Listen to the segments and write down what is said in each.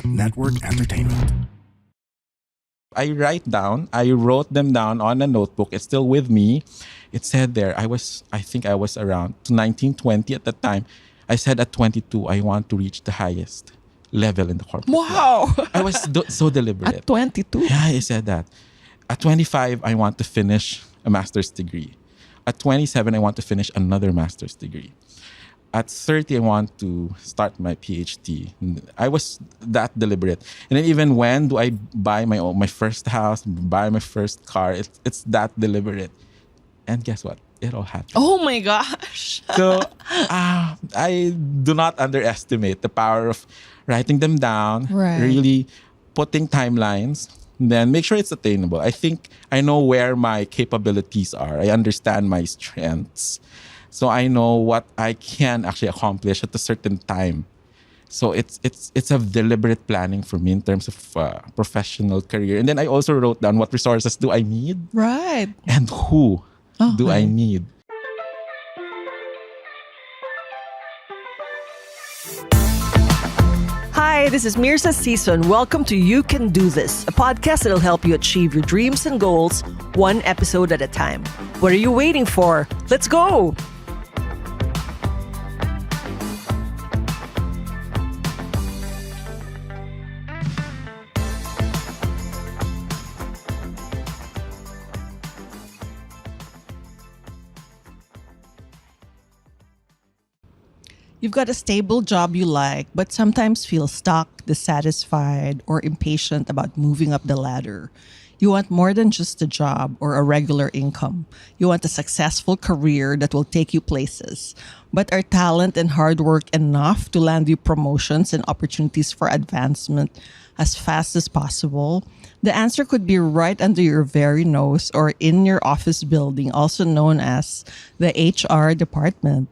Network Entertainment. I wrote them down on a notebook. It's still with me. It said there, I think I was around 19, 20 at the time. I said at 22, I want to reach the highest level in the corporate Wow! world. I was so deliberate. At 22? Yeah, I said that. At 25, I want to finish a master's degree. At 27, I want to finish another master's degree. At 30, I want to start my PhD. I was that deliberate. And then even when do I buy my first house, buy my first car, it's that deliberate. And guess what? It all happened. Oh my gosh. So I do not underestimate the power of writing them down, Right. really putting timelines, then make sure it's attainable. I think I know where my capabilities are. I understand my strengths. So I know what I can actually accomplish at a certain time. So it's a deliberate planning for me in terms of professional career. And then I also wrote down what resources do I need Right. and who do I need. Hi, this is Mirza Season. Welcome to You Can Do This, a podcast that'll help you achieve your dreams and goals one episode at a time. What are you waiting for? Let's go! You've got a stable job you like, but sometimes feel stuck, dissatisfied, or impatient about moving up the ladder. You want more than just a job or a regular income. You want a successful career that will take you places. But are talent and hard work enough to land you promotions and opportunities for advancement as fast as possible? The answer could be right under your very nose or in your office building, also known as the HR department.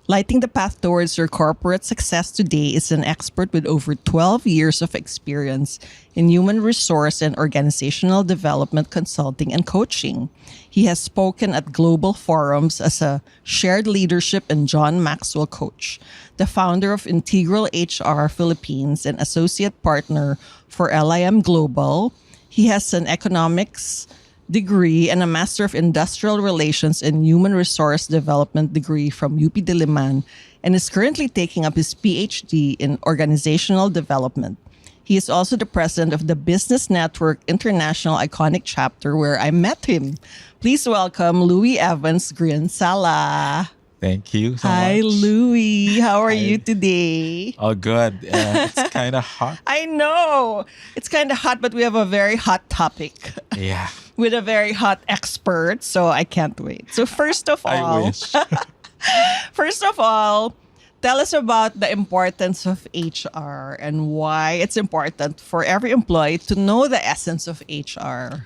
Lighting the path towards your corporate success today is an expert with over 12 years of experience in human resource and organizational development consulting and coaching. He has spoken at global forums as a shared leadership and John Maxwell coach, the founder of Integral HR Philippines and associate partner for LIM Global. He has an economics degree and a Master of Industrial Relations and Human Resource Development degree from UP Diliman and is currently taking up his PhD in Organizational Development. He is also the president of the Business Network International Iconic Chapter where I met him. Please welcome Louie Evans Grinn Sala. Thank you so Hi, much. Louie. How are you today? Oh, good. It's kind of hot. I know. It's kind of hot, but we have a very hot topic. Yeah. With a very hot expert, so I can't wait. So first of I all, wish. tell us about the importance of HR and why it's important for every employee to know the essence of HR.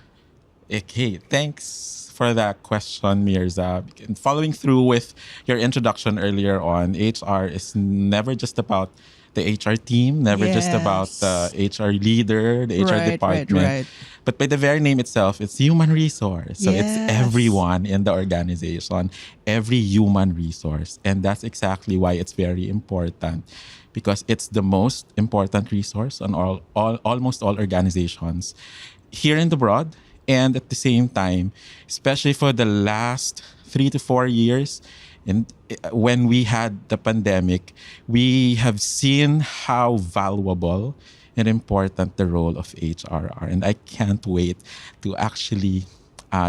Okay, thanks for that question, Mirza. And following through with your introduction earlier on, HR is never just about the HR team, never just about the HR leader, the HR department. Right. But by the very name itself, it's human resource. So it's everyone in the organization, every human resource. And that's exactly why it's very important, because it's the most important resource on almost all organizations here and abroad. And at the same time, especially for the last 3 to 4 years, and when we had the pandemic, we have seen how valuable and important the role of HR are. And I can't wait to actually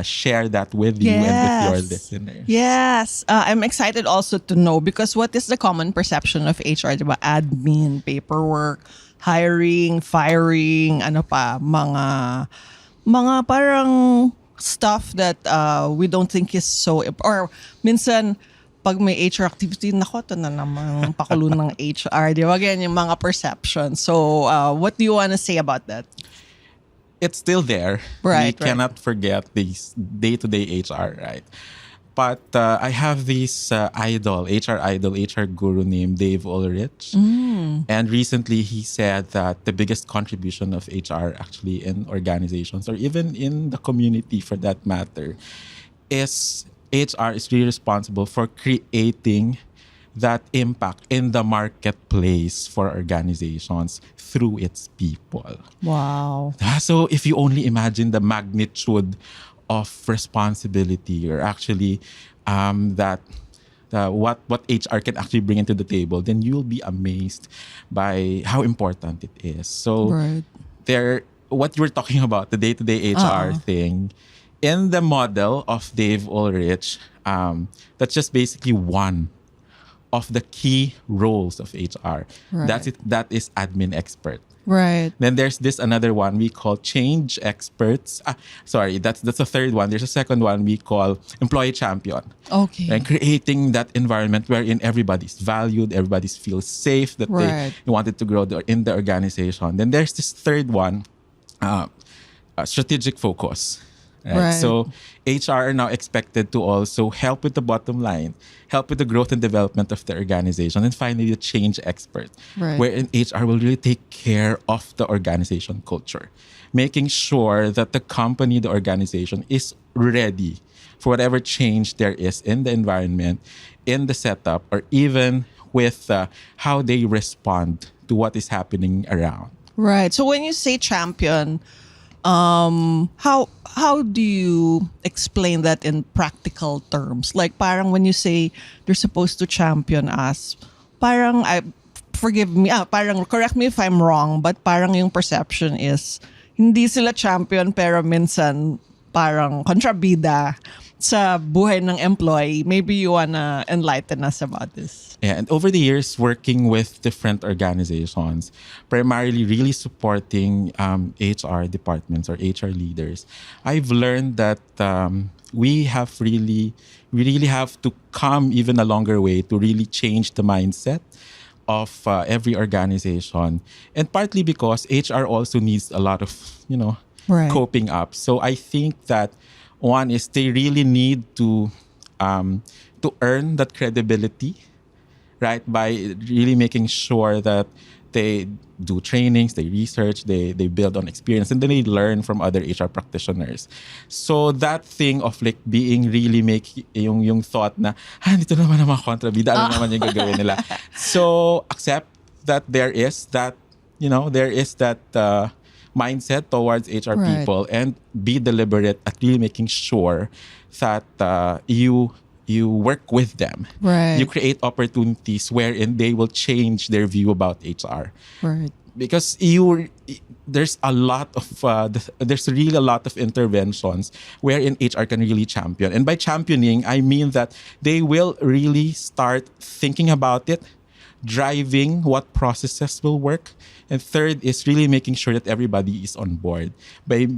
share that with you and with your listeners. Yes. I'm excited also to know because what is the common perception of HR? Diba? Admin, paperwork, hiring, firing, mga parang stuff that we don't think is so or minsan pag may HR activity, nako, ito na namang pakulo ng HR. Di ba? Ganyan yung mga perceptions. So, what do you want to say about that? It's still there. Right. We cannot forget this day-to-day HR, right? But I have this HR guru named Dave Ulrich. And recently he said that the biggest contribution of HR actually in organizations or even in the community for that matter is HR is really responsible for creating that impact in the marketplace for organizations through its people. Wow. So if you only imagine the magnitude of responsibility, or actually that what HR can actually bring into the table, then you'll be amazed by how important it is. So Right. what you were talking about, the day-to-day HR thing, in the model of Dave Ulrich, that's just basically one of the key roles of HR. Right. That's it. That is admin expert. Right. Then there's this another one we call change experts. That's the third one. There's a second one we call employee champion. Okay. And creating that environment wherein everybody's valued, everybody feels safe, that Right. they wanted to grow in the organization. Then there's this third one, strategic focus. Right? Right. So HR are now expected to also help with the bottom line, help with the growth and development of the organization, and finally the change expert, Right. wherein HR will really take care of the organization culture, making sure that the company, the organization is ready for whatever change there is in the environment, in the setup, or even with how they respond to what is happening around. Right. So when you say champion, how do you explain that in practical terms? Like parang when you say they're supposed to champion us, parang parang correct me if I'm wrong, but parang yung perception is hindi sila champion pero minsan parang kontrabida sa buhay ng employee. Maybe you wanna enlighten us about this. Yeah, and over the years, working with different organizations, primarily really supporting HR departments or HR leaders, I've learned that we really have to come even a longer way to really change the mindset of every organization. And partly because HR also needs a lot of, Right. coping up. So I think that one is they really need to earn that credibility, right? By really making sure that they do trainings, they research, they build on experience, and then they learn from other HR practitioners. So that thing of like being really yung thought na, dito naman ang mga kontrabida, alam naman yung gagawin nila. So accept that there is that mindset towards HR Right. people, and be deliberate at really making sure that you work with them. Right. You create opportunities wherein they will change their view about HR. Right. Because there's really a lot of interventions wherein HR can really champion. And by championing, I mean that they will really start thinking about it, driving what processes will work. And third is really making sure that everybody is on board by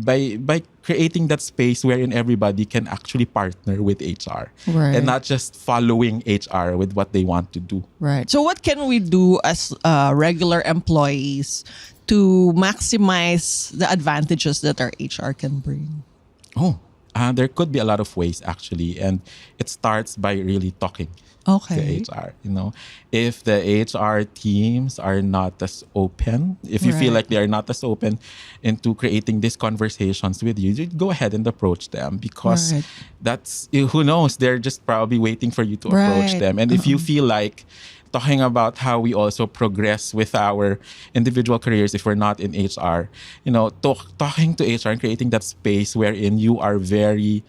creating that space wherein everybody can actually partner with HR, Right. and not just following HR with what they want to do. Right. So what can we do as regular employees to maximize the advantages that our HR can bring? There could be a lot of ways actually, and it starts by really talking Okay. to HR. If the HR teams are not as open, if you feel Right. like they are not as open into creating these conversations with you, go ahead and approach them, because Right. that's, who knows, they're just probably waiting for you to approach Right. them. And if you feel like talking about how we also progress with our individual careers if we're not in HR, talking to HR and creating that space wherein you are very,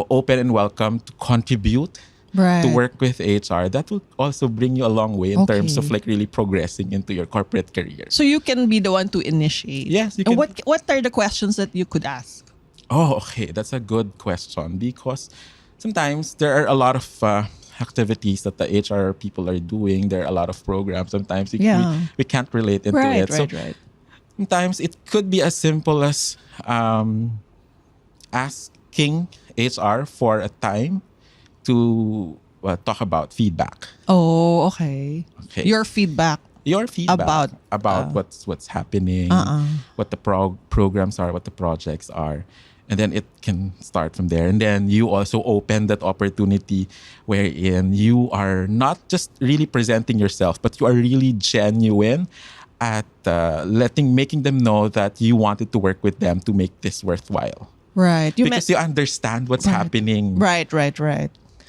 open and welcome to contribute, Right. to work with HR, that will also bring you a long way in terms of Okay. like really progressing into your corporate career. So you can be the one to initiate. Yes, you And can. what are the questions that you could ask? Oh, okay. That's a good question, because sometimes there are a lot of activities that the HR people are doing. There are a lot of programs. Sometimes we can't relate into Right. it. So Right. sometimes it could be as simple as asking HR for a time to talk about feedback. Oh, okay. Okay. Your feedback. Your feedback About, what's happening, what the programs are, what the projects are. And then it can start from there. And then you also open that opportunity wherein you are not just really presenting yourself, but you are really genuine at making them know that you wanted to work with them to make this worthwhile. Right. Because you understand what's happening. Right.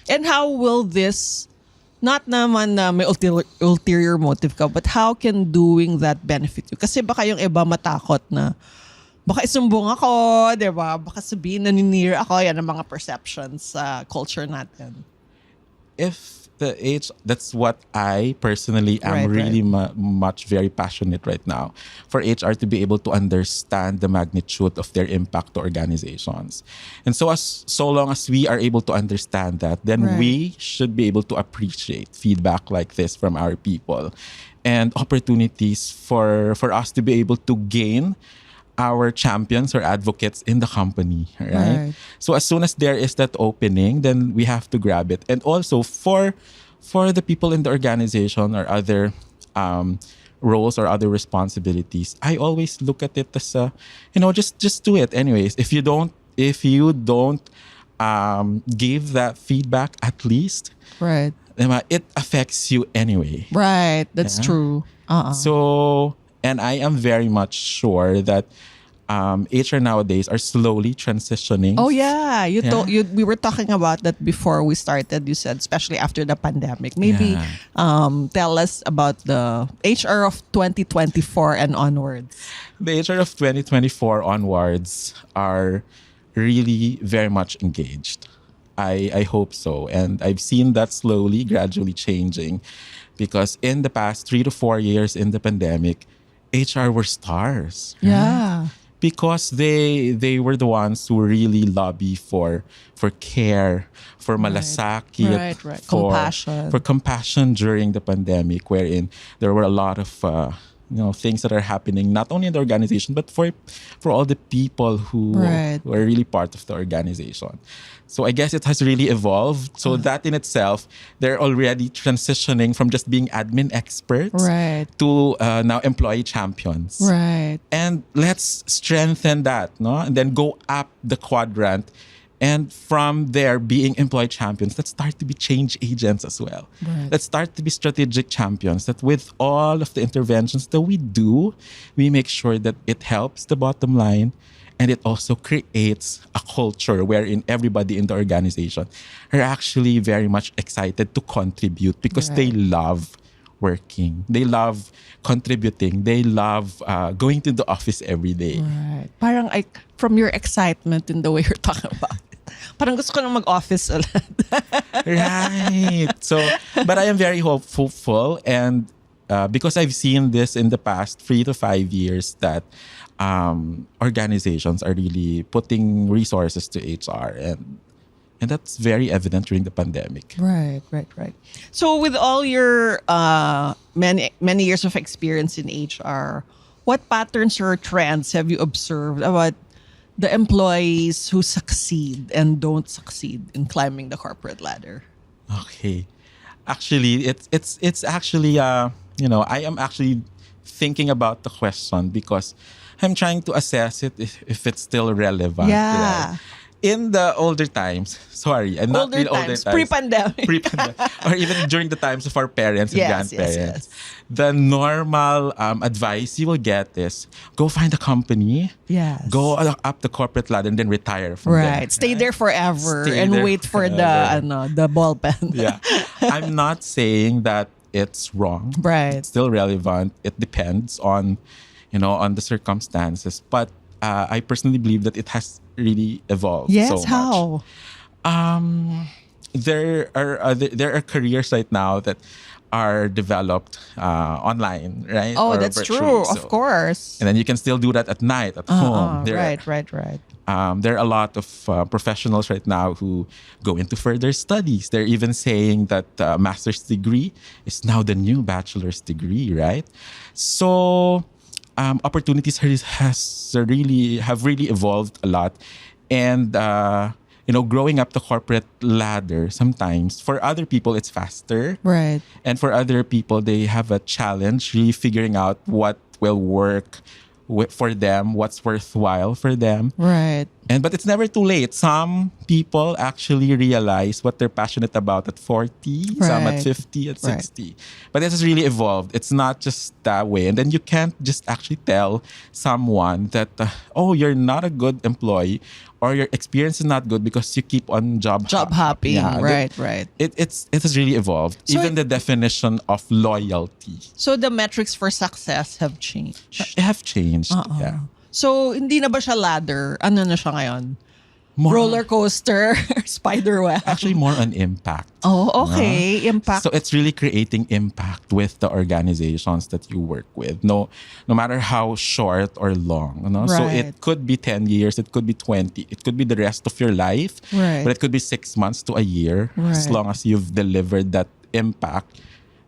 And how will this Not naman na may ulterior motive ka, but how can doing that benefit you? Kasi baka yung iba matakot na baka isumbong ako, di ba? Baka sabihin naninir ako. Yan ang mga perceptions sa culture natin. If that's what I personally am really much very passionate right now, for HR to be able to understand the magnitude of their impact to organizations. And so long as we are able to understand that, then we should be able to appreciate feedback like this from our people and opportunities for us to be able to gain our champions or advocates in the company, right? So as soon as there is that opening, then we have to grab it. And also for the people in the organization or other roles or other responsibilities, I always look at it as just do it anyways. If you don't give that feedback at least, it affects you anyway. Right, that's true. So, and I am very much sure that HR nowadays are slowly transitioning. Oh yeah, we were talking about that before we started. You said especially after the pandemic. Maybe tell us about the HR of 2024 and onwards. The HR of 2024 onwards are really very much engaged. I hope so, and I've seen that slowly, gradually changing, because in the past 3 to 4 years in the pandemic, HR were stars. Yeah. Because they were the ones who really lobby for care, for Malasakit, for compassion during the pandemic, wherein there were a lot of things that are happening not only in the organization but for all the people who were really part of the organization. So I guess it has really evolved. So that in itself, they're already transitioning from just being admin experts to now employee champions. Right. And let's strengthen that, no? And then go up the quadrant. And from there, being employee champions, let's start to be change agents as well. Let's start to be strategic champions, that with all of the interventions that we do, we make sure that it helps the bottom line. And it also creates a culture wherein everybody in the organization are actually very much excited to contribute because they love working. They love contributing. They love going to the office every day. Right. Parang from your excitement in the way you're talking about it, parang gusto ko nang mag-office ulit. Right. So, but I am very hopeful, and because I've seen this in the past 3 to 5 years that organizations are really putting resources to HR, and that's very evident during the pandemic. Right. So with all your many years of experience in HR, what patterns or trends have you observed about the employees who succeed and don't succeed in climbing the corporate ladder? Okay. Actually, it's actually I am actually thinking about the question because I'm trying to assess it if it's still relevant. Yeah. Right? In the older times, not in older times, pre-pandemic, or even during the times of our parents and grandparents, the normal advice you will get is go find a company, go up the corporate ladder, and then retire from there. Stay there forever and wait for the ball pen. Yeah, I'm not saying that it's wrong. Right, it's still relevant. It depends on the circumstances, but I personally believe that it has really evolved so much. How? There are careers right now that are developed online, right? Oh, or that's virtually. true. Of course. And then you can still do that at night at home. Right. There are a lot of professionals right now who go into further studies. They're even saying that a master's degree is now the new bachelor's degree, right? So opportunities have really evolved a lot, and growing up the corporate ladder, sometimes for other people it's faster, right? And for other people, they have a challenge really figuring out what will work for them, what's worthwhile for them, right? But it's never too late. Some people actually realize what they're passionate about at 40, some at Right. 50, at Right. 60. But this has really evolved. It's not just that way. And then you can't just actually tell someone that, oh, you're not a good employee or your experience is not good because you keep on job hopping. Yeah, Right. it has really evolved. So Even the definition of loyalty So the metrics for success have changed. have changed. Yeah. So hindi na ba siya ladder? Ano na siya ngayon? More Roller coaster, spider web. actually more on impact. Oh, okay. Impact. So it's really creating impact with the organizations that you work with. No matter how short or long. So Right. it could be 10 years, it could be 20, it could be the rest of your life. Right. But it could be 6 months to a year, as Right. long as you've delivered that impact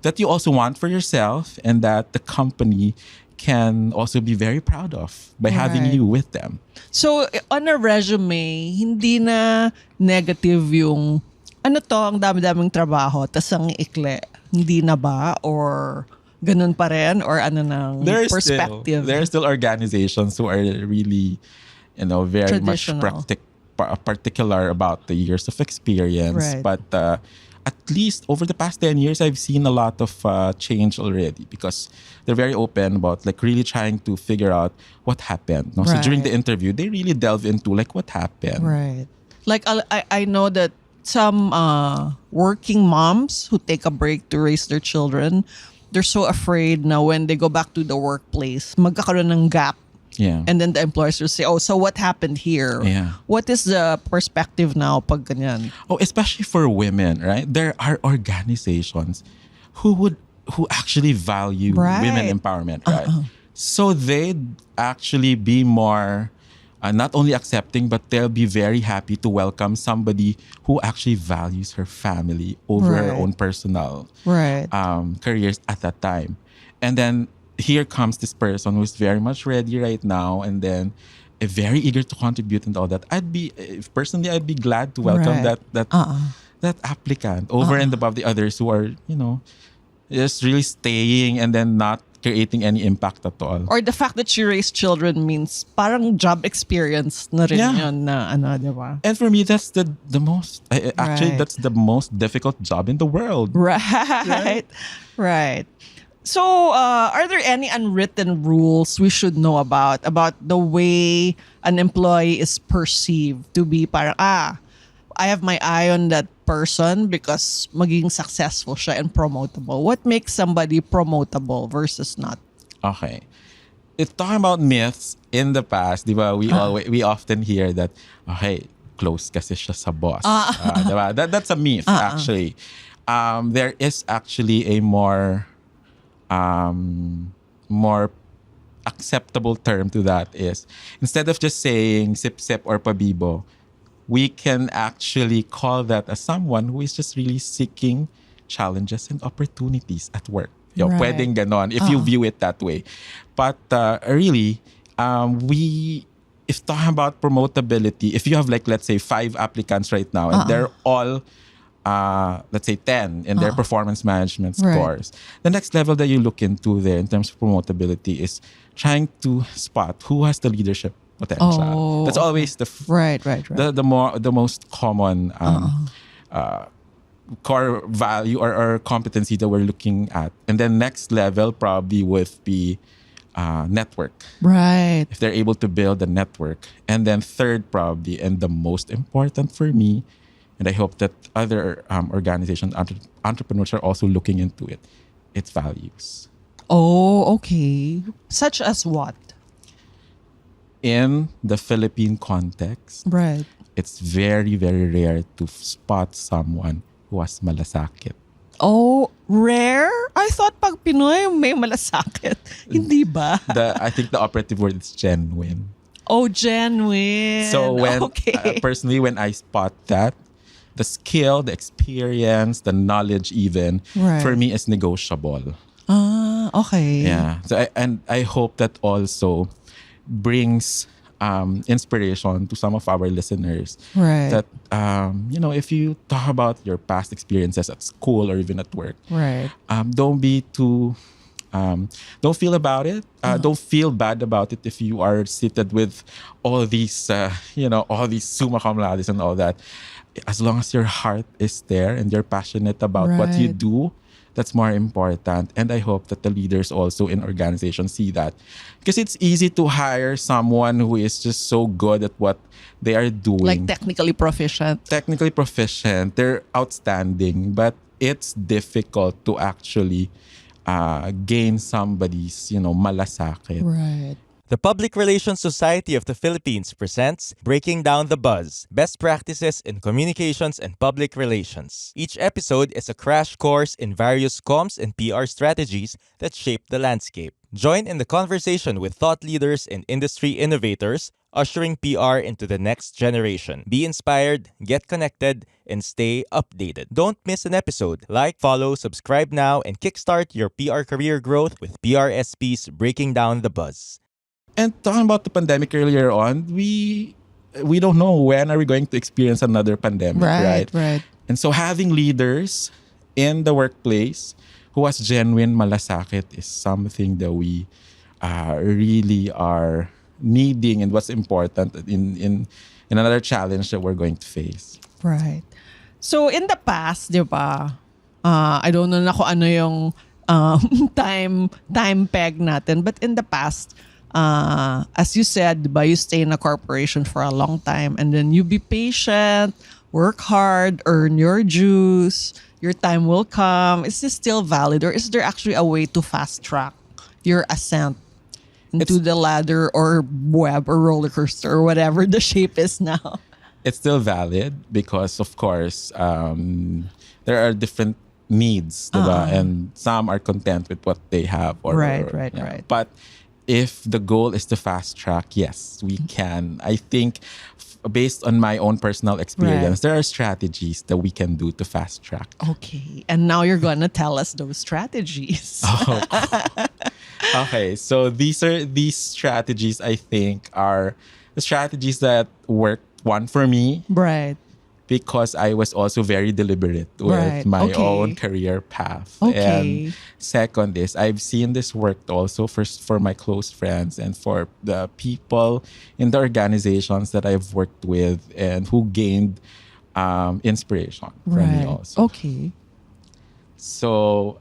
that you also want for yourself and that the company can also be very proud of by having Right. you with them. So, on a resume, hindi na negative yung, ano to, ang dami-daming trabaho, tas ang ikli. Hindi na ba? Or ganun pa rin? Or ano ng perspective? There are still organizations who are really, very much Traditional. particular about the years of experience. Right. But at least over the past 10 years, I've seen a lot of change already because they're very open about like really trying to figure out what happened. No? So during Right. the interview, they really delve into like what happened. Right. Like, I know that some working moms who take a break to raise their children, they're so afraid na when they go back to the workplace, magkakaroon ng gap. Yeah. And then the employers will say, oh, so what happened here? Yeah. What is the perspective now pag ganyan? Oh, especially for women, right? There are organizations who actually value Right. women empowerment, right? So they'd actually be more not only accepting, but they'll be very happy to welcome somebody who actually values her family over her Right. own personal Right. careers at that time. And then here comes this person who's very much ready right now and then very eager to contribute and all that. I'd be glad to welcome Right. that applicant over and above the others who are, just really staying and then not creating any impact at all. Or the fact that she raised children means parang job experience na rin Yeah. yun na ano, di ba? And for me, that's the most actually Right. that's the most difficult job in the world. Right. Right. So, are there any unwritten rules we should know about the way an employee is perceived to be parang, I have my eye on that person because magiging successful siya and promotable. What makes somebody promotable versus not? Okay. If talking about myths in the past, di ba, we often hear that, okay, close kasi siya sa boss. Di ba? That's a myth, actually. There is actually a more acceptable term to that is, instead of just saying sip-sip or pabibo, we can actually call that as someone who is just really seeking challenges and opportunities at work. Right. Pwedeng ganon if you view it that way. But really, if talking about promotability, if you have like, let's say 5 applicants right now and they're all, let's say 10 in their performance management Right. scores, the next level that you look into there in terms of promotability is trying to spot who has the leadership potential. Oh, That's always the Right. the most common core value or competency that we're looking at. And then next level probably would be network, Right. if they're able to build a network. And then third probably, and the most important for me, and I hope that other organizations, entrepreneurs are also looking into it, it's values. Oh, okay. Such as what? In the Philippine context, Right. it's very, very rare to spot someone who has malasakit. Oh, rare? I thought pag Pinoy may malasakit. Hindi ba? I think the operative word is genuine. Oh, genuine. So when Okay. personally, when I spot that, the skill, the experience, the knowledge even, Right. for me is negotiable. Okay. Yeah. So I hope that also brings inspiration to some of our listeners. Right. That if you talk about your past experiences at school or even at work, Right. don't be too Don't feel about it. Don't feel bad about it if you are seated with all these, all these summa cum laudes and all that. As long as your heart is there and you're passionate about what you Right. do, that's more important. And I hope that the leaders also in organizations see that. Because it's easy to hire someone who is just so good at what they are doing. Like technically proficient. Technically proficient. They're outstanding. But it's difficult to actually gain somebody's, malasakit. Right. The Public Relations Society of the Philippines presents Breaking Down the Buzz, Best Practices in Communications and Public Relations. Each episode is a crash course in various comms and PR strategies that shape the landscape. Join in the conversation with thought leaders and industry innovators, ushering PR into the next generation. Be inspired, get connected, and stay updated. Don't miss an episode. Like, follow, subscribe now, and kickstart your PR career growth with PRSP's Breaking Down the Buzz. And talking about the pandemic earlier on, we don't know when are we going to experience another pandemic, right? Right. And so having leaders in the workplace who has genuine malasakit is something that we really are needing, and what's important in another challenge that we're going to face. Right. So in the past, di ba, I don't know na kung ano yung time peg natin, but in the past, as you said, di ba, you stay in a corporation for a long time and then you be patient, work hard, earn your dues, your time will come. Is this still valid, or is there actually a way to fast track your ascent into the ladder or web or roller coaster or whatever the shape is now? It's still valid because, of course, there are different needs, diba? And some are content with what they have. Right. But if the goal is to fast track, yes, we can. I think based on my own personal experience, there are strategies that we can do to fast track. Okay. And now you're going to tell us those strategies. Okay, so these strategies, I think, are the strategies that work, one, for me, Right. because I was also very deliberate with my own career path. Okay. And second is, I've seen this worked also for my close friends and for the people in the organizations that I've worked with and who gained inspiration from me also. Okay. So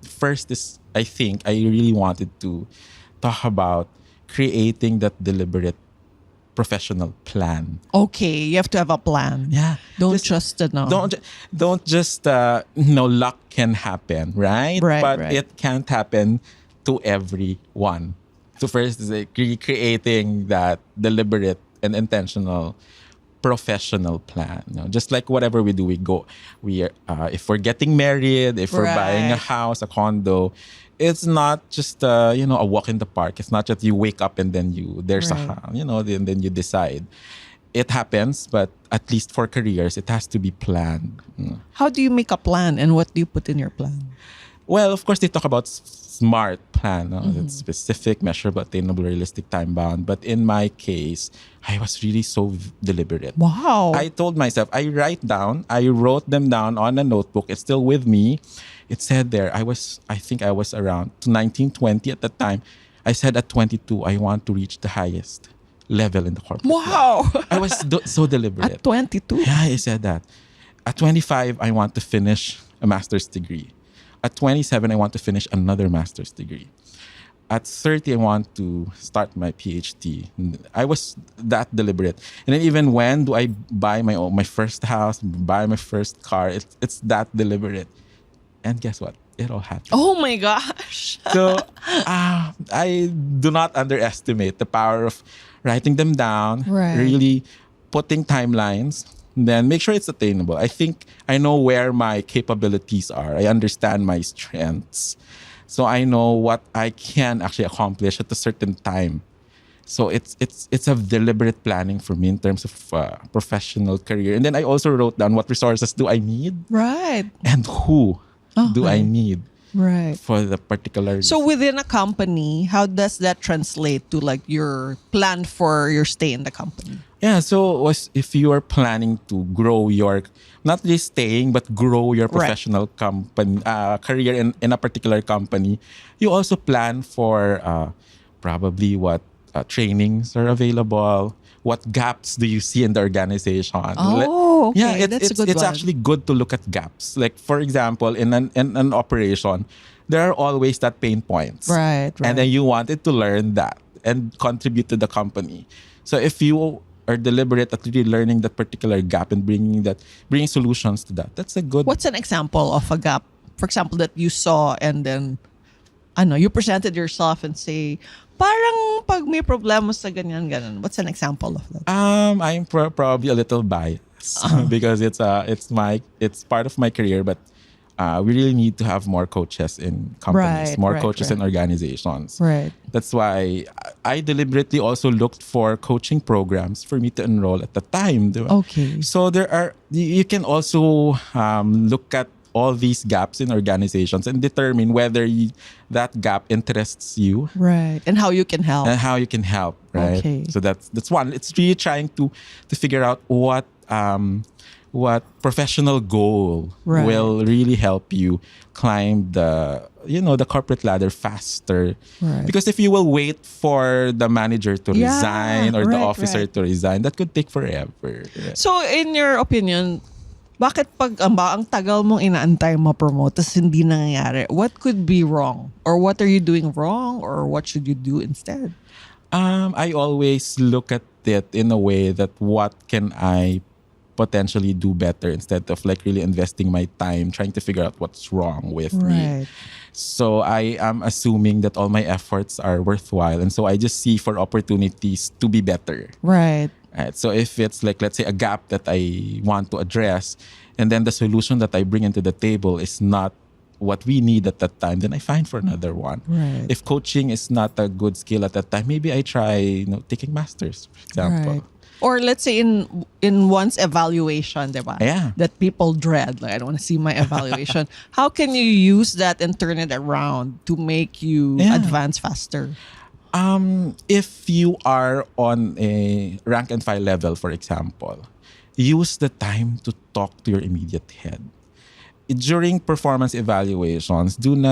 first is, I think I really wanted to talk about creating that deliberate professional plan. Okay, you have to have a plan. Yeah. Don't just Don't just luck can happen, right? But it can't happen to everyone. So first is creating that deliberate and intentional professional plan. Just like whatever we do, if we're getting married, if we're buying a house, a condo, it's not just a walk in the park. It's not just you wake up and then there's a house, then you decide. It happens, but at least for careers, it has to be planned. How do you make a plan, and what do you put in your plan? Well, of course, they talk about SMART plan. It's specific, measurable, attainable, realistic, time-bound. But in my case, I was really so deliberate. Wow. I told myself, I wrote them down on a notebook. It's still with me. It said there, I think I was around 1920 at the time. I said at 22, I want to reach the highest level in the corporate. Wow. I was so deliberate. At 22? Yeah, I said that. At 25, I want to finish a master's degree. At 27, I want to finish another master's degree. At 30, I want to start my PhD. I was that deliberate. And then even when do I buy my first house, buy my first car, it's that deliberate. And guess what? It all happened. Oh my gosh. So I do not underestimate the power of writing them down, really putting timelines, then make sure it's attainable. I think I know where my capabilities are. I understand my strengths. So I know what I can actually accomplish at a certain time. So it's a deliberate planning for me in terms of professional career. And then I also wrote down what resources do I need Right. and who do I need. Right. for the particular So within a company, how does that translate to like your plan for your stay in the company? Yeah, so if you are planning to grow your, not just staying, but grow your Right. professional company career in a particular company, you also plan for probably what trainings are available, what gaps do you see in the organization. Oh, okay. Yeah, That's a good it's one. actually good to look at gaps. Like for example, in an operation, there are always that pain points, Right, and then right. you wanted to learn that and contribute to the company. So if you are deliberate at really learning that particular gap and bringing solutions to that, that's a good. What's an example of a gap, for example, that you saw and then, I know, you presented yourself and say, parang pag may problema sa ganyan, ganun. What's an example of that? I'm probably a little biased because it's part of my career, but we really need to have more coaches in companies, Right, more right, coaches in right. organizations. Right. That's why I deliberately also looked for coaching programs for me to enroll at the time. Di ba? Okay. So you can also look at all these gaps in organizations and determine whether that gap interests you Right. And how you can help. and how you can help, right? Okay. So that's one. It's really trying to figure out what professional goal Right. will really help you climb the corporate ladder faster. Right. Because if you will wait for the manager to Yeah, resign or the right, officer right. to resign, that could take forever. So, in your opinion, bakit pag ang tagal mong inaantay ma-promote tas hindi nangyayari? What could be wrong? Or what are you doing wrong? Or what should you do instead? I always look at it in a way that what can I potentially do better instead of like really investing my time trying to figure out what's wrong with me. Right. So I am assuming that all my efforts are worthwhile, and so I just see for opportunities to be better. Right. Right. So if it's like, let's say, a gap that I want to address, and then the solution that I bring into the table is not what we need at that time, then I find for another one. Right. If coaching is not a good skill at that time, maybe I try taking masters, for example. Right. Or let's say in one's evaluation, diba? Yeah. That people dread. Like, I don't want to see my evaluation. How can you use that and turn it around to make you Yeah. advance faster? If you are on a rank and file level, for example, use the time to talk to your immediate head. During performance evaluations, don't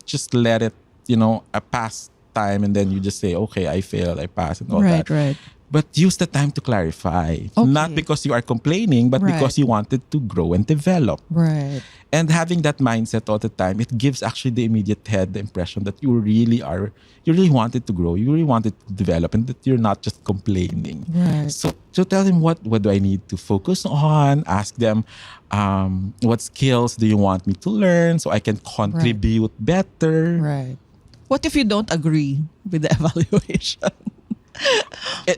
just let it, a pass time and then you just say, okay, I failed, I passed, and all Right, that. right. But use the time to clarify. Not because you are complaining, but Right. because you wanted to grow and develop. Right. And having that mindset all the time, it gives actually the immediate head the impression that you really wanted to grow, you really wanted to develop, and that you're not just complaining. Right. So tell them what do I need to focus on, ask them what skills do you want me to learn so I can contribute better. Right. What if you don't agree with the evaluation?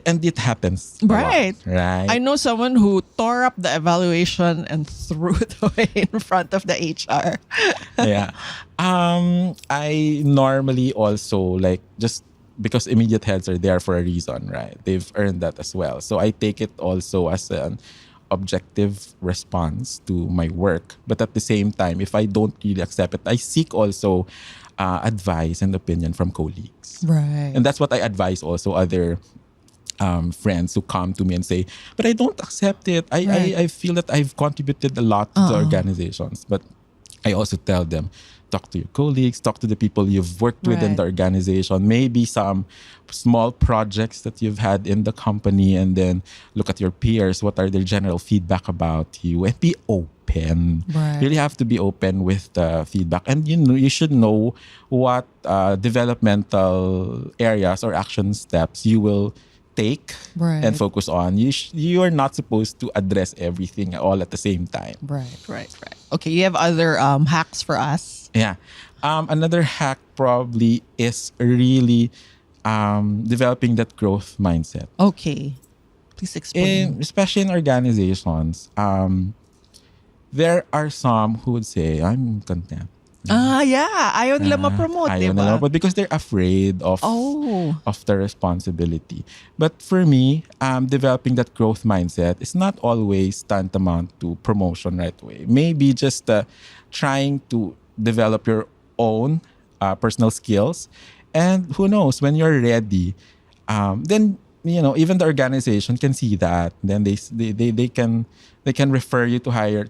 And it happens a lot, Right. right? I know someone who tore up the evaluation and threw it away in front of the HR. Yeah. I normally also like, just because immediate heads are there for a reason, right? They've earned that as well. So I take it also as an objective response to my work. But at the same time, if I don't really accept it, I seek also advice and opinion from colleagues. Right. And that's what I advise also other friends who come to me and say, but I don't accept it. I feel that I've contributed a lot to the organizations. But I also tell them, talk to your colleagues, talk to the people you've worked with in the organization, maybe some small projects that you've had in the company, and then look at your peers. What are their general feedback about you? And be open. Right. You really have to be open with the feedback. And you should know what developmental areas or action steps you will take and focus on. You are not supposed to address everything all at the same time. Right. Okay, you have other hacks for us? Yeah. Another hack probably is really developing that growth mindset. Okay. Please explain. Especially in organizations, there are some who would say, I'm content. Yeah. Ayaw nila ma-promote, Ayaw diba? nila, but because they're afraid of the responsibility. But for me, developing that growth mindset is not always tantamount to promotion right away. Maybe just trying to develop your own personal skills. And who knows, when you're ready, then even the organization can see that. Then they can refer you to higher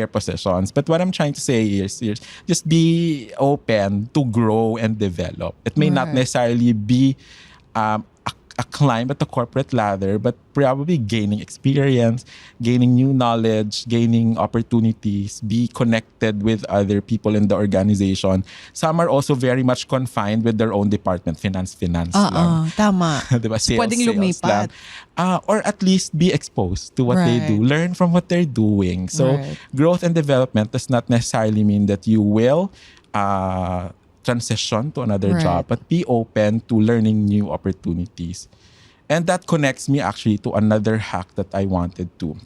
positions. But what I'm trying to say is just be open to grow and develop. It may not Right. necessarily be a climb at the corporate ladder, but probably gaining experience, gaining new knowledge, gaining opportunities, be connected with other people in the organization. Some are also very much confined with their own department, finance lang. Tama. Diba? Sales, Pwedeng sales lang. lumipat. Or at least be exposed to what they do. Right. Learn from what they're doing. So Right. growth and development does not necessarily mean that you will transition to another Right. job, but be open to learning new opportunities. And that connects me actually to another hack that I wanted to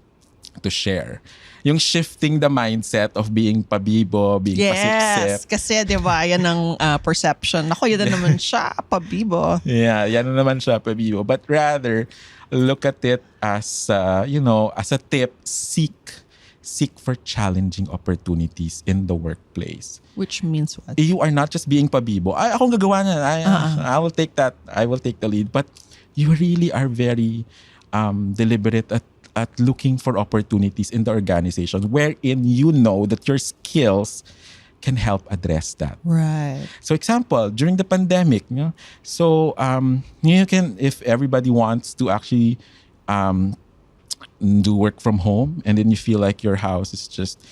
share. Yung shifting the mindset of being pabibo, being Yes. pasiksip. Kasi di ba, yan ang perception. Ako, yun na naman siya, pabibo. Yeah, yan na naman siya, pabibo. But rather, look at it as, as a tip, seek for challenging opportunities in the workplace. Which means what? You are not just being pabibo. Ay, akong gagawa niyan. I will take that. I will take the lead. But you really are very deliberate at looking for opportunities in the organization wherein you know that your skills can help address that. Right. So example, during the pandemic, so you can, if everybody wants to actually do work from home and then you feel like your house is just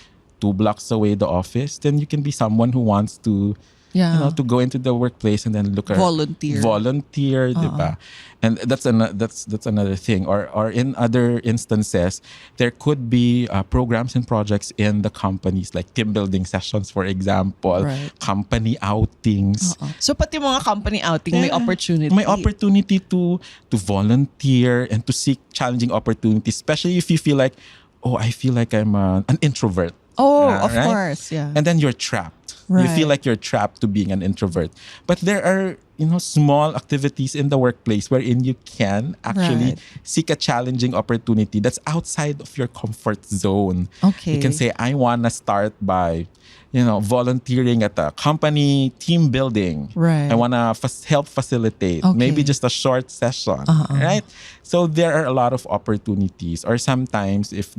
2 blocks away the office, then you can be someone who wants to to go into the workplace and then look at volunteer, diba? And that's another thing. Or in other instances, there could be programs and projects in the companies, like team building sessions, for example, Right. company outings. So pati mga company outing, may Yeah. opportunity. May opportunity to volunteer and to seek challenging opportunities, especially if you feel like, I feel like I'm an introvert. Oh, of right? course, yeah. And then you're trapped. You feel Right. like you're trapped to being an introvert. But there are, small activities in the workplace wherein you can actually Right. seek a challenging opportunity that's outside of your comfort zone. Okay. You can say, I want to start by, volunteering at a company team building. Right. I want to help facilitate. Okay. Maybe just a short session. Right? So there are a lot of opportunities. Or sometimes if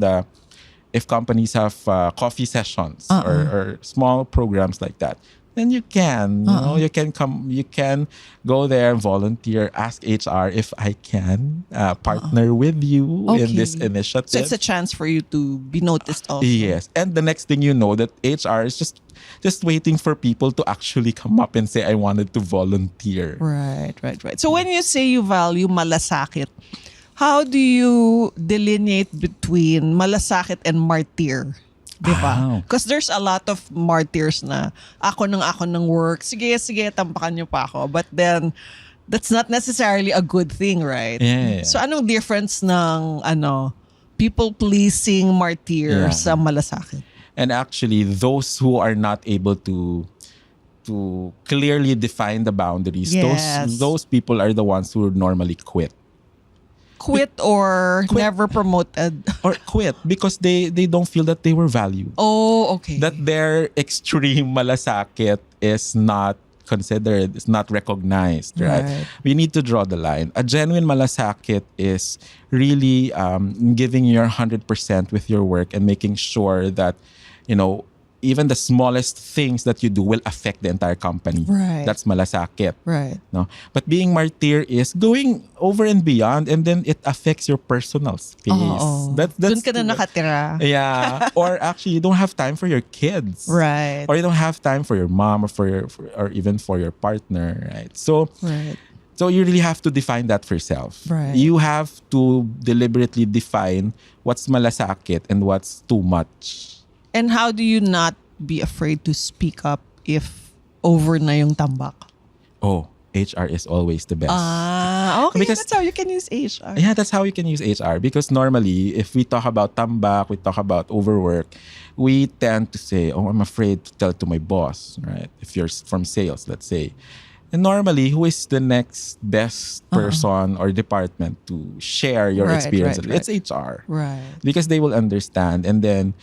companies have coffee sessions or small programs like that, then you can, you can go there and volunteer, ask HR if I can partner with you in this Okay. initiative. So it's a chance for you to be noticed also. Yes. And the next thing you know, that HR is just waiting for people to actually come up and say, I wanted to volunteer. Right. So when you say you value malasakit, how do you delineate between malasakit and martyr? Diba? Wow. Because there's a lot of martyrs na ako ng work. Sige, tampakan niyo pa ako. But then, that's not necessarily a good thing, right? Yeah. So anong difference ng people-pleasing martyr Yeah. sa malasakit? And actually, those who are not able to clearly define the boundaries, Yes. those people are the ones who normally quit. Quit or Quit. never promoted? Or quit because they don't feel that they were valued. Oh, okay. That their extreme malasakit is not considered, is not recognized, right? Right. We need to draw the line. A genuine malasakit is really giving your 100% with your work and making sure that, even the smallest things that you do will affect the entire company. Right. That's malasakit. Right. No? But being martyr is going over and beyond, and then it affects your personal space. Oo. That's Doon ka na nakatira. Yeah. Or actually, you don't have time for your kids. Right. Or you don't have time for your mom or even for your partner, right? So Right. so you really have to define that for yourself. Right. You have to deliberately define what's malasakit and what's too much. And how do you not be afraid to speak up if over na yung tambak? Oh, HR is always the best. Okay. Because- That's how you can use HR. Yeah, that's how you can use HR. Because normally, if we talk about tambak, we talk about overwork, we tend to say, I'm afraid to tell it to my boss, right? If you're from sales, let's say. And normally, who is the next best person or department to share your Right, experience? right, It's HR. Right. Because they will understand. And then,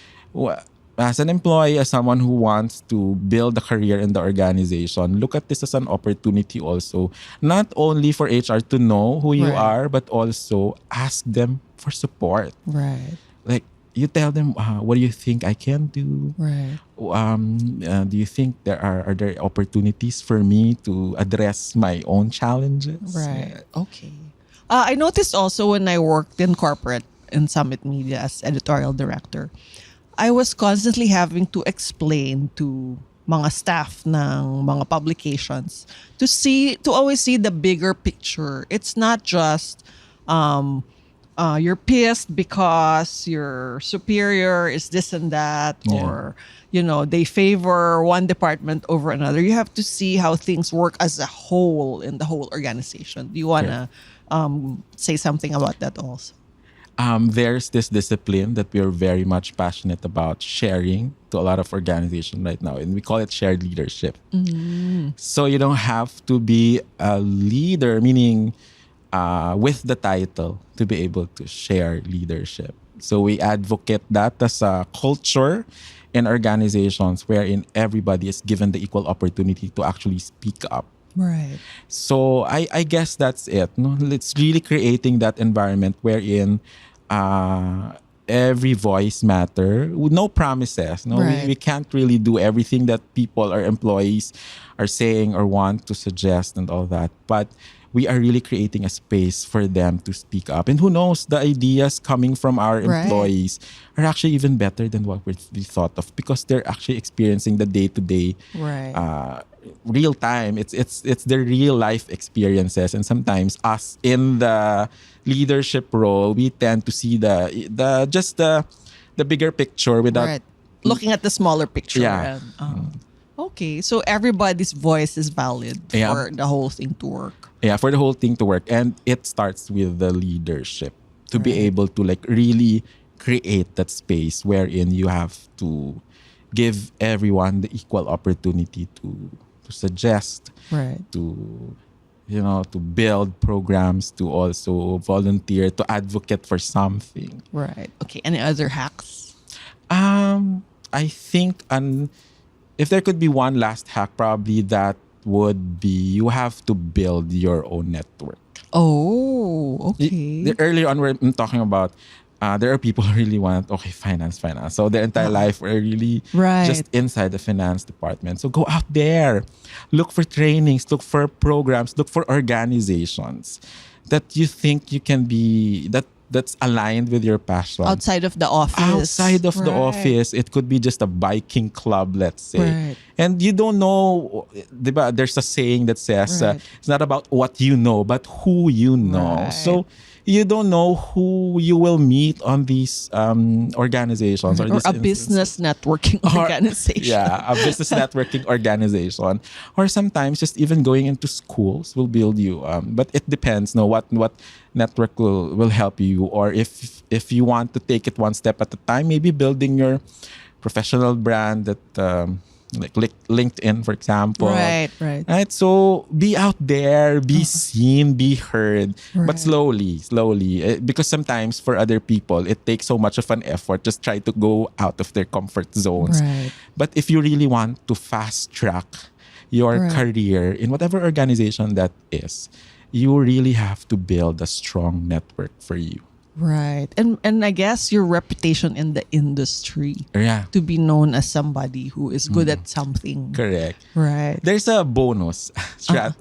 as an employee, as someone who wants to build a career in the organization, look at this as an opportunity also, not only for HR to know who you Right. are, but also ask them for support. Right. Like, you tell them, what do you think I can do? Right. Do you think are there opportunities for me to address my own challenges? Right. Okay. I noticed also when I worked in corporate in Summit Media as editorial director, I was constantly having to explain to mga staff ng mga publications to always see the bigger picture. It's not just you're pissed because your superior is this and that, or they favor one department over another. You have to see how things work as a whole in the whole organization. Do you want to say something about that also? There's this discipline that we are very much passionate about sharing to a lot of organizations right now, and we call it shared leadership. So you don't have to be a leader, meaning with the title, to be able to share leadership. So we advocate that as a culture in organizations wherein everybody is given the equal opportunity to actually speak up. Right. So I guess that's it. No? It's really creating that environment wherein every voice matter. With no promises. No, Right. we can't really do everything that people or employees are saying or want to suggest and all that. But we are really creating a space for them to speak up. And who knows, the ideas coming from our Right. employees are actually even better than what we thought of, because they're actually experiencing the day-to-day Right. real time. It's their real life experiences, and sometimes us in the leadership role, we tend to see the bigger picture without Right. Looking at the smaller picture. Yeah. And, okay. So everybody's voice is valid Yeah. for the whole thing to work. for the whole thing to work. And it starts with the leadership to be Right. able to like really create that space wherein you have to give everyone the equal opportunity to suggest, Right. to to build programs, to also volunteer, to advocate for something. Right. Okay. Any other hacks? I think if there could be one last hack, probably that would be, you have to build your own network. Oh, okay. Earlier on, we're talking about there are people who really want, finance. So their entire life are really Right. just inside the finance department. So go out there, look for trainings, look for programs, look for organizations that you think you can be, that's aligned with your passion. Outside of the office. Outside of the Right. office, it could be just a biking club, let's say. Right. And you don't know, diba, there's a saying that says, Right. it's not about what you know, but who you know. Right. So you don't know who you will meet on these organizations. Or these a instances. business networking organization. Yeah, a business networking organization. Or sometimes just even going into schools will build you. But it depends, what network will help you. Or if you want to take it one step at a time, maybe building your professional brand that like LinkedIn, for example. Right. Right. So be out there, be seen, be heard, Right. but slowly. Because sometimes for other people, it takes so much of an effort. Just try to go out of their comfort zones. Right. But if you really want to fast track your Right. career in whatever organization that is, you really have to build a strong network for you. Right. And I guess your reputation in the industry Yeah. to be known as somebody who is good at something. Correct. Right. There's a bonus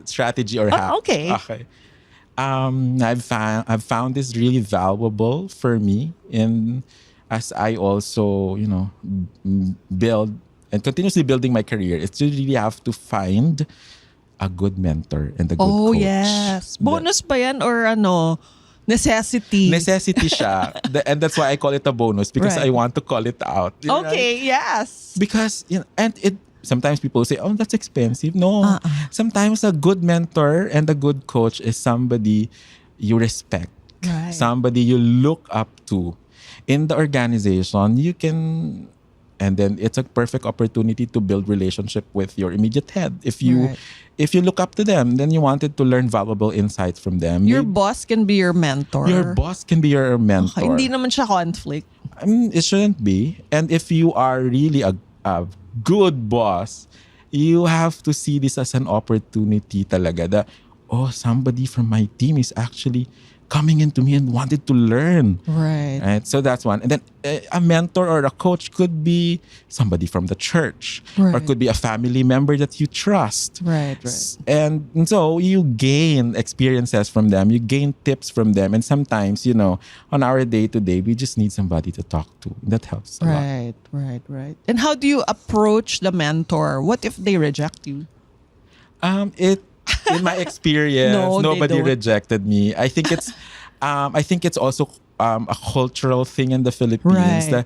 strategy or hack. Okay. I've found this really valuable for me, in as I also build and continuously building my career. It's you really have to find a good mentor and a good Oh, coach. yes. Bonus ba yan or necessity? Necessity siya. And that's why I call it a bonus, because Right. I want to call it out. Okay, yes. Because and it sometimes people say, "Oh, that's expensive." No. Sometimes a good mentor and a good coach is somebody you respect. Right. Somebody you look up to in the organization. You can, and then it's a perfect opportunity to build relationship with your immediate head. If you look up to them, then you wanted to learn valuable insights from them. Your boss can be your mentor. Your boss can be your mentor. Okay, hindi naman siya conflict. It shouldn't be. And if you are really a good boss, you have to see this as an opportunity talaga that, oh, somebody from my team is actually coming into me and wanted to learn. Right. So that's one. And then a mentor or a coach could be somebody from the church, or Right. could be a family member that you trust. Right. And so you gain experiences from them, you gain tips from them. And sometimes, on our day-to-day, we just need somebody to talk to. That helps a lot. Right. And how do you approach the mentor? What if they reject you? In my experience, No, they nobody don't. rejected me. I think it's also a cultural thing in the Philippines. Right. That,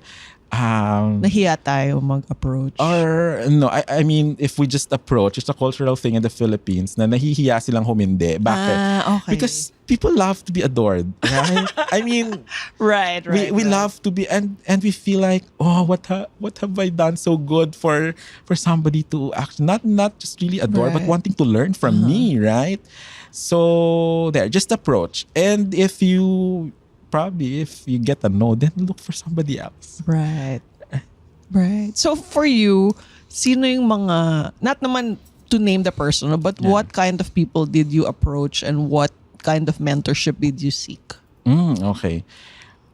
Nahiya tayo mag-approach. or no, I mean, if we just approach, it's a cultural thing in the Philippines na nahihiya silang humindi. Bakit? Okay. Because people love to be adored, right? I mean, right. we love to be, and we feel like, oh, what have I done so good for somebody to actually not just really adore, but Right. wanting to learn from me, right? So there, just approach, and if you get a no, then look for somebody else. Right. So for you, sino yung mga, not naman to name the person, but what kind of people did you approach and what kind of mentorship did you seek? Okay.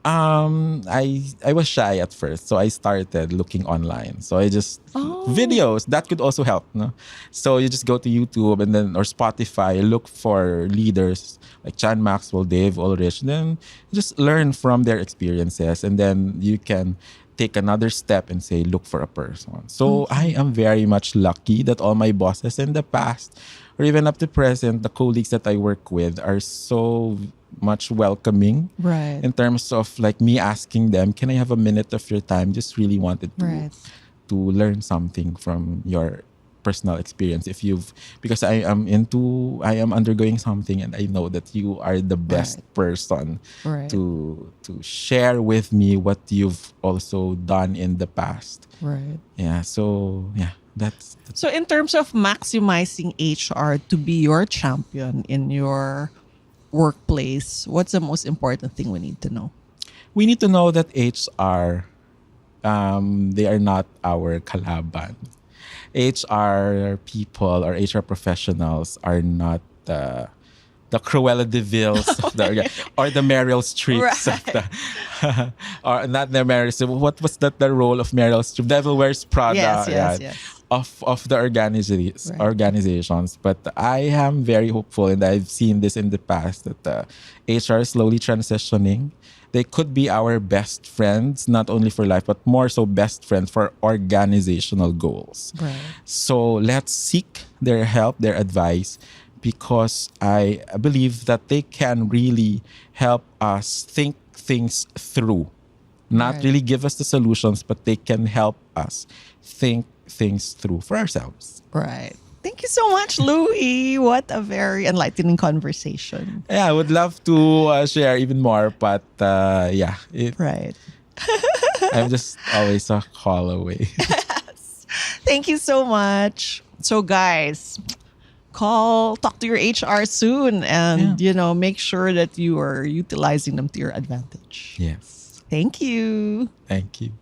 I was shy at first, so I started looking online. So I just videos that could also help, no? So you just go to YouTube and then or Spotify, look for leaders like Chan Maxwell, Dave Ulrich, then just learn from their experiences, and then you can take another step and say look for a person. So I am very much lucky that all my bosses in the past or even up to present, the colleagues that I work with are so much welcoming, Right. in terms of like me asking them, can I have a minute of your time? Just really wanted to learn something from your personal experience. Because I am undergoing something, and I know that you are the best person Right. to share with me what you've also done in the past. Right. Yeah. So yeah, that's So in terms of maximizing HR to be your champion in your workplace, what's the most important thing we need to know? we need to know that HR, they are not our kalaban. HR people or HR professionals are not the Cruella de Vils of the or the Meryl Streeps of the or not the Meryl Streep. What was that the role of Meryl Streep? Devil Wears Prada. Yes. Of the organizations. But I am very hopeful, and I've seen this in the past, that HR is slowly transitioning. They could be our best friends, not only for life, but more so best friends for organizational goals. Right. So let's seek their help, their advice, because I believe that they can really help us think things through. Not Right. really give us the solutions, but they can help us think things through for ourselves. Right. Thank you so much, Louie. What a very enlightening conversation. Yeah, I would love to share even more, but Right. I'm just always a call away. Thank you so much. So guys, talk to your HR soon, and make sure that you are utilizing them to your advantage. Yes. Thank you. Thank you.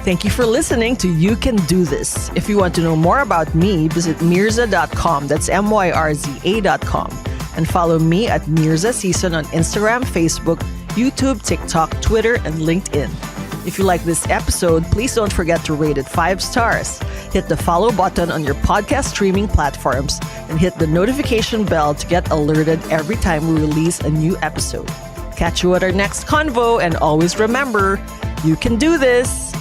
Thank you for listening to You Can Do This. If you want to know more about me, visit mirza.com. That's MYRZA.com. And follow me at Mirza Season on Instagram, Facebook, YouTube, TikTok, Twitter, and LinkedIn. If you like this episode, please don't forget to rate it 5 stars. Hit the follow button on your podcast streaming platforms and hit the notification bell to get alerted every time we release a new episode. Catch you at our next convo, and always remember, you can do this.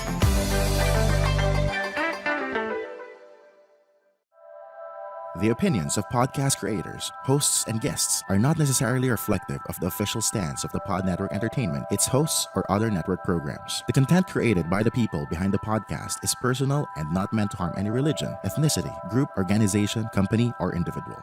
The opinions of podcast creators, hosts, and guests are not necessarily reflective of the official stance of the Pod Network Entertainment, its hosts, or other network programs. The content created by the people behind the podcast is personal and not meant to harm any religion, ethnicity, group, organization, company, or individual.